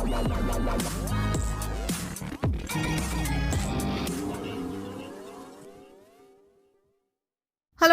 Hello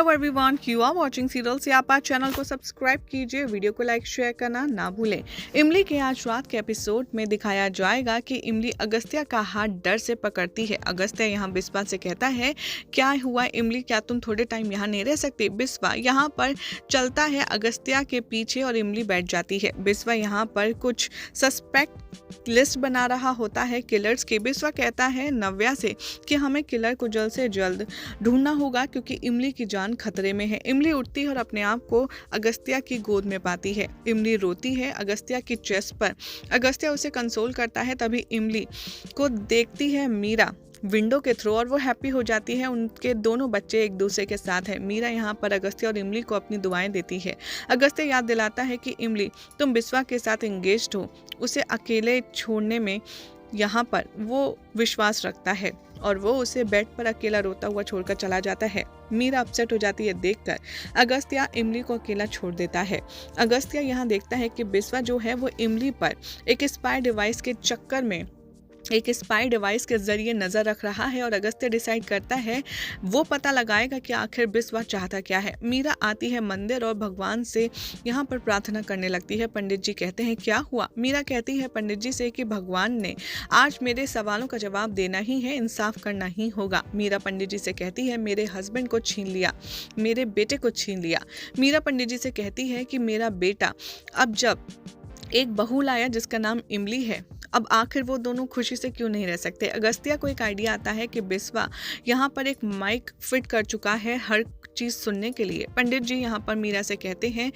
everyone, you are watching serial से आप channel को सब्सक्राइब कीजिए, वीडियो को लाइक शेयर करना ना भूलें। इमली के आज रात के एपिसोड में दिखाया जाएगा कि इमली अगस्त्या का हाथ डर से पकड़ती है। अगस्त्या यहाँ बिस्वा से कहता है, क्या हुआ इमली, क्या तुम थोड़े टाइम यहाँ नहीं रह सकती? बिस्वा यहाँ पर चलता है अगस्त्या के पीछे और इमली बैठ जाती है। बिस्वा यहाँ पर कुछ सस्पेक्ट लिस्ट बना रहा होता है किलर्स की। बिस्वा कहता है नव्या से कि हमें किलर को जल्द से जल्द ढूंढना होगा क्योंकि इमली की जान खतरे में है। इमली उठती है और अपने आप को अगस्त्या की गोद में पाती है। इमली रोती है अगस्त्या की चेस्ट पर। अगस्त्या उसे कंसोल करता है। तभी इमली को देखती है मीरा विंडो के थ्रू और वो हैप्पी हो जाती है। उनके दोनों बच्चे एक दूसरे के साथ हैं। मीरा यहाँ पर अगस्त्या और इमली को अपनी दुआएं देती है। अगस्त्या याद दिलाता है कि इमली, तुम बिस्वा के साथ एंगेज्ड हो। उसे अकेले छोड़ने में यहाँ पर वो विश्वास रखता है और वो उसे बेड पर अकेला रोता हुआ छोड़कर चला जाता है। मीरा अपसेट हो जाती है देखकर। अगस्त्या इमली को अकेला छोड़ देता है। अगस्त्या यहाँ देखता है कि बिस्वा जो है वो इमली पर एक स्पाई डिवाइस के चक्कर में एक स्पाई डिवाइस के जरिए नज़र रख रहा है और अगस्त्या डिसाइड करता है वो पता लगाएगा कि आखिर बिस्वा चाहता क्या है। मीरा आती है मंदिर और भगवान से यहाँ पर प्रार्थना करने लगती है। पंडित जी कहते हैं क्या हुआ? मीरा कहती है पंडित जी से कि भगवान ने आज मेरे सवालों का जवाब देना ही है, इंसाफ करना ही होगा। मीरा पंडित जी से कहती है मेरे हस्बैंड को छीन लिया, मेरे बेटे को छीन लिया। मीरा पंडित जी से कहती है कि मेरा बेटा अब जब एक बहू लाया जिसका नाम इमली है, अब आखिर वो दोनों खुशी से क्यों नहीं रह सकते। अगस्त्या को एक आइडिया आता है कि बिस्वा यहाँ पर एक माइक फिट कर चुका है हर चीज़ सुनने के लिए। पंडित जी यहाँ पर मीरा से कहते हैं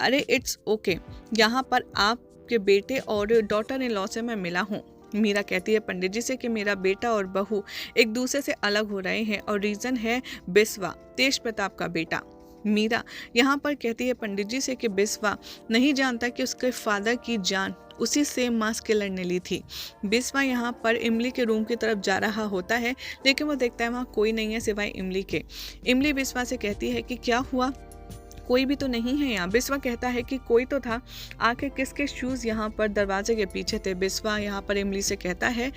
अरे इट्स ओके, यहाँ पर आपके बेटे और डॉटर इन लॉ से मैं मिला हूँ। मीरा कहती है पंडित जी से कि मेरा बेटा और बहू एक दूसरे से अलग हो रहे हैं और रीज़न है बिस्वा, तेज प्रताप का बेटा। मीरा यहाँ पर कहती है पंडित जी से कि बिस्वा नहीं जानता कि उसके फादर की जान उसी सेम मास्क किलर ने ली थी। बिस्वा यहाँ पर इमली के रूम की तरफ जा रहा होता है लेकिन वो देखता है वहाँ कोई नहीं है सिवाय इमली के। इमली बिस्वा से कहती है कि क्या हुआ, कोई भी तो नहीं है यहाँ। बिस्वा कहता है कि कोई तो था, आखिर किसके शूज़ यहाँ पर दरवाजे के पीछे थे। बिस्वा यहाँ पर इमली से कहता है,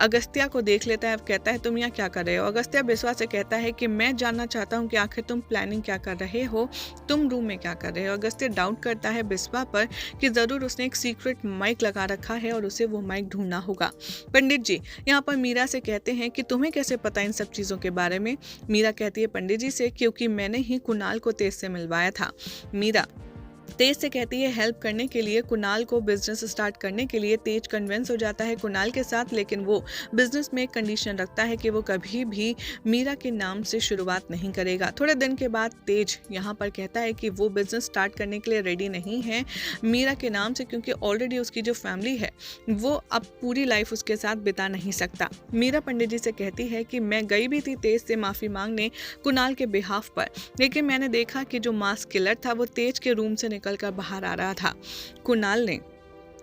अगस्त्या को देख लेता है। अब कहता है तुम यहाँ क्या कर रहे हो? अगस्त्या बिस्वा से कहता है कि मैं जानना चाहता हूँ कि आखिर तुम प्लानिंग क्या कर रहे हो, तुम रूम में क्या कर रहे हो। अगस्त्या डाउट करता है बिस्वा पर कि ज़रूर उसने एक सीक्रेट माइक लगा रखा है और उसे वो माइक ढूंढना होगा। पंडित जी यहाँ पर मीरा से कहते हैं कि तुम्हें कैसे पता इन सब चीज़ों के बारे में? मीरा कहती है पंडित जी से क्योंकि मैंने ही कुणाल को तेज से मिलवाया था। मीरा तेज से कहती है हेल्प करने के लिए, कुणाल को बिजनेस स्टार्ट करने के लिए। तेज कन्विंस हो जाता है कुणाल के साथ, लेकिन वो बिजनेस में एक कंडीशन रखता है कि वो कभी भी मीरा के नाम से शुरुआत नहीं करेगा। थोड़े दिन के बाद तेज यहाँ पर कहता है कि वो बिजनेस स्टार्ट करने के लिए रेडी नहीं है मीरा के नाम से, क्योंकि ऑलरेडी उसकी जो फैमिली है वो अब पूरी लाइफ उसके साथ बिता नहीं सकता। मीरा पंडित जी से कहती है कि मैं गई भी थी तेज से माफ़ी मांगने कुणाल के बिहाफ पर, लेकिन मैंने देखा कि जो मास्क किलर था वो तेज के रूम से निकल कर बाहर आ रहा था। कुणाल ने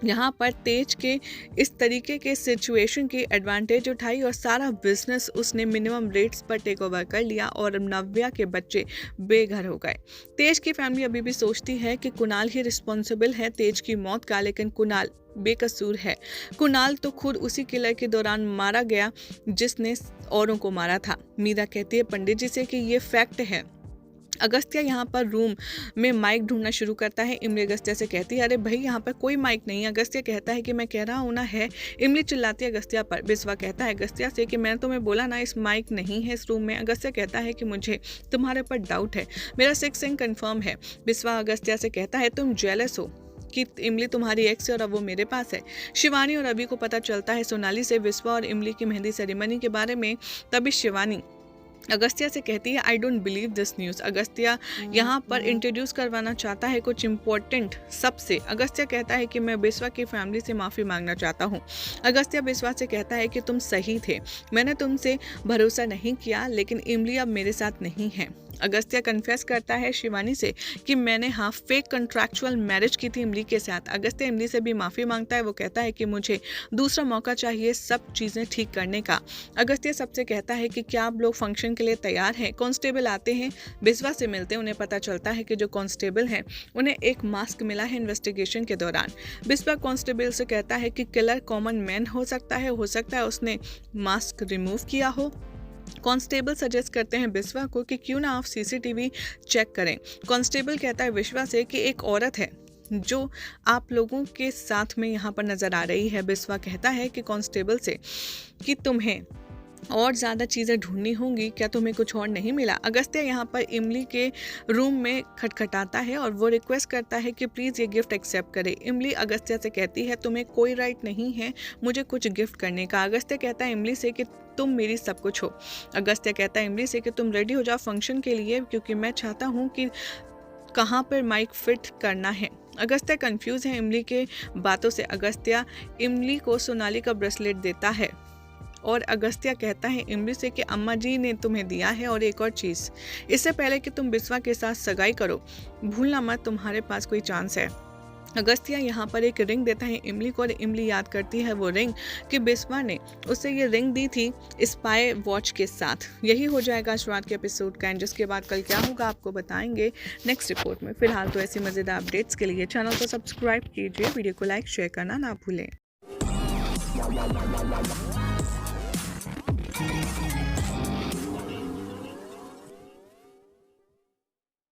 यहाँ पर तेज के इस तरीके के सिचुएशन की एडवांटेज उठाई और सारा बिजनेस उसने मिनिमम रेट्स पर टेक ओवर कर लिया और नव्या के बच्चे बेघर हो गए। तेज की फैमिली अभी भी सोचती है कि कुणाल ही रिस्पॉन्सिबल है तेज की मौत का, लेकिन कुणाल बेकसूर है। कुणाल तो खुद उसी किलर के दौरान मारा गया जिसने औरों को मारा था। मीरा कहती है पंडित जी से कि ये फैक्ट है। अगस्त्या यहाँ पर रूम में माइक ढूंढना शुरू करता है। इमली अगस्त्या से कहती है अरे भाई यहाँ पर कोई माइक नहीं है। अगस्त्या कहता है कि मैं कह रहा हूँ ना है। इमली चिल्लाती है अगस्त्या पर। बिस्वा कहता है अगस्त्या से कि मैंने तुम्हें बोला ना इस माइक नहीं है इस रूम में। अगस्त्या कहता है कि मुझे तुम्हारे पर डाउट है, मेरा सिक्स सेंस कंफर्म है। बिस्वा अगस्त्या से कहता है तुम जेलस हो कि इमली तुम्हारी एक्स है और अब वो मेरे पास है। शिवानी और अभी को पता चलता है सोनाली से बिस्वा और इमली की मेहंदी सेरेमनी के बारे में। तभी शिवानी अगस्त्या से कहती है I don't believe this news. Agastya यहाँ पर इंट्रोड्यूस करवाना चाहता है कुछ इम्पोर्टेंट सबसे। अगस्त्या कहता है कि मैं बिस्वा की फैमिली से माफ़ी मांगना चाहता हूँ। अगस्त्या बिस्वा से कहता है कि तुम सही थे, मैंने तुमसे भरोसा नहीं किया, लेकिन इमली अब मेरे साथ नहीं है। अगस्त्य कन्फेस करता है शिवानी से कि मैंने फेक कॉन्ट्रैक्चुअल मैरिज की थी इमली के साथ। अगस्त्य इमली से भी माफ़ी मांगता है। वो कहता है कि मुझे दूसरा मौका चाहिए सब चीज़ें ठीक करने का। अगस्त्य सबसे कहता है कि क्या आप लोग फंक्शन के लिए तैयार हैं। कांस्टेबल आते हैं, बिस्वा से मिलते हैं। उन्हें पता चलता है कि जो कांस्टेबल हैं उन्हें एक मास्क मिला है इन्वेस्टिगेशन के दौरान। बिस्वा कांस्टेबल से कहता है कि किलर कॉमन मैन हो सकता है उसने मास्क रिमूव किया हो। कांस्टेबल सजेस्ट करते हैं बिस्वा को कि क्यों ना आप सीसीटीवी चेक करें। कांस्टेबल कहता है बिस्वा से कि एक औरत है जो आप लोगों के साथ में यहाँ पर नज़र आ रही है। बिस्वा कहता है कि कांस्टेबल से कि तुम्हें और ज़्यादा चीज़ें ढूंढनी होंगी, क्या तुम्हें कुछ और नहीं मिला। अगस्त्य यहाँ पर इमली के रूम में खटखटाता है और वो रिक्वेस्ट करता है कि प्लीज़ ये गिफ्ट एक्सेप्ट करे। इमली अगस्त्य से कहती है तुम्हें कोई राइट नहीं है मुझे कुछ गिफ्ट करने का। अगस्त्य कहता है इमली से कि तुम मेरी सब कुछ हो। अगस्त्य कहता है इमली से कि तुम रेडी हो जाओ फंक्शन के लिए, क्योंकि मैं चाहता हूँ कि कहाँ पर माइक फिट करना है। अगस्त्य कंफ्यूज है इमली के बातों से। अगस्त्य इमली को सोनाली का ब्रेसलेट देता है और अगस्त्य कहता है इमली से कि अम्मा जी ने तुम्हें दिया है। और एक और चीज़, इससे पहले कि तुम बिस्वा के साथ सगाई करो भूलना मत तुम्हारे पास कोई चांस है। अगस्त्य यहाँ पर एक रिंग देता है इमली को और इमली याद करती है वो रिंग कि बिस्वा ने उसे ये रिंग दी थी स्पाई वॉच के साथ। यही हो जाएगा आज रात के एपिसोड का एंड, जिसके बाद कल क्या होगा आपको बताएंगे नेक्स्ट रिपोर्ट में। फिलहाल तो ऐसी मज़ेदार अपडेट्स के लिए चैनल को सब्सक्राइब कीजिए, वीडियो को लाइक शेयर करना ना भूलें।